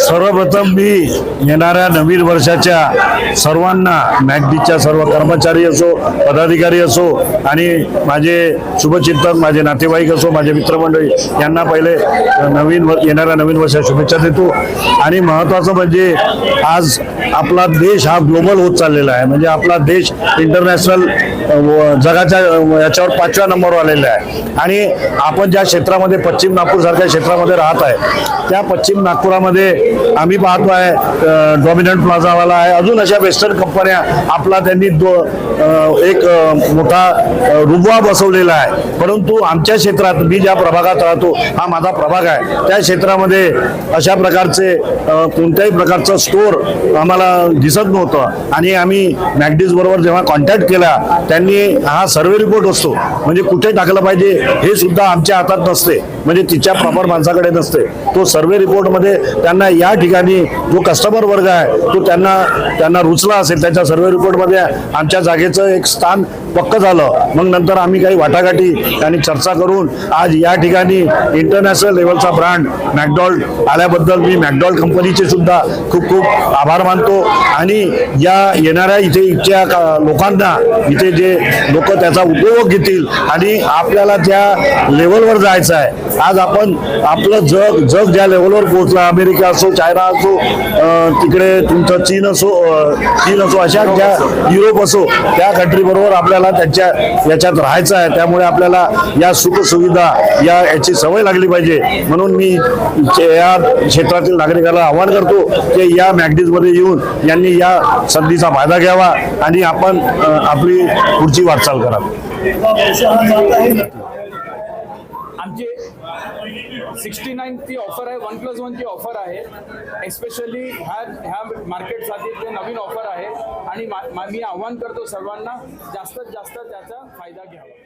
सर्वप्रथम मी येणाऱ्या नवीन वर्षाच्या सर्वांना मॅकडीच्या सर्व कर्मचारी असो, पदाधिकारी असो आणि माझे शुभचिंतक, माझे नातेवाईक असो, माझे मित्रमंडळी यांना पहिले येणाऱ्या नवीन वर्षाच्या शुभेच्छा देतो। आणि महत्त्वाचं म्हणजे आज आपला देश हा ग्लोबल होत चाललेला आहे। म्हणजे आपला देश इंटरनॅशनल जगाच्या याच्यावर 5व्या नंबरवर आलेला आहे। आणि आपण ज्या क्षेत्रामध्ये पश्चिम नागपूर सारख्या क्षेत्रामध्ये राहत आहे, त्या पश्चिम नागपुरामध्ये आम्ही पाहतो आहे डॉमिनंट प्लाझावाला आहे, अजून अशा वेस्टर्न कंपन्या आपला त्यांनी एक मोठा रुबाब बसवलेला आहे। परंतु आमच्या क्षेत्रात, मी ज्या प्रभागात राहतो, हा माझा प्रभाग आहे, त्या क्षेत्रामध्ये अशा प्रकारचे कोणत्याही प्रकारचं स्टोर आम्हाला दिसत नव्हतं। आणि आम्ही मॅकडीज बरोबर जेव्हा कॉन्टॅक्ट केला, त्यांनी हा सर्वे रिपोर्ट असतो, म्हणजे कुठे टाकलं पाहिजे हे सुद्धा आमच्या हातात नसते, म्हणजे तिच्या प्रॉपर माणसाकडे नसते। तो सर्वे रिपोर्टमध्ये त्यांना या ठिकाणी जो कस्टमर वर्ग आहे तो त्यांना रुचला असेल, त्याच्या सर्वे रिपोर्टमध्ये आमच्या जागेचं एक स्थान पक्क झालं। मग नंतर आम्ही काही वाटाघाटी आणि चर्चा करून आज या ठिकाणी इंटरनॅशनल लेवलचा ब्रँड मॅकडॉल्ड आल्याबद्दल मी मॅकडॉल्ड कंपनीचे सुद्धा खूप खूप आभार मानतो। आणि या येणाऱ्या इथच्या लोकांना, इथे जे लोक त्याचा उपयोग घेतील आणि आपल्याला त्या लेवलवर जायचं आहे। आज आपण आपलं जग ज्या लेवलवर पोहोचला, अमेरिका असो, चायना असो, तिकडे तुमचं चीन असो, अशा ज्या युरोप असो, त्या कंट्री बरोबर आपल्याला त्यांच्या याच्यात राहायचं आहे। त्यामुळे आपल्याला या सुख सुविधा याची सवय लागली पाहिजे। म्हणून मी या क्षेत्रातील नागरिकांना आवाहन करतो की या मॅकडीजमध्ये येऊन यांनी या संधीचा फायदा घ्यावा आणि आपण आपली पुढची वाटचाल करावी। आमची 69 ची ऑफर आहे, 1+1 ची ऑफर आहे। एस्पेशली ह्या मार्केटसाठी ते नवीन ऑफर आहे आणि मी आव्हान करतो सर्वांना जास्तीत जास्त त्याचा फायदा घ्यावा।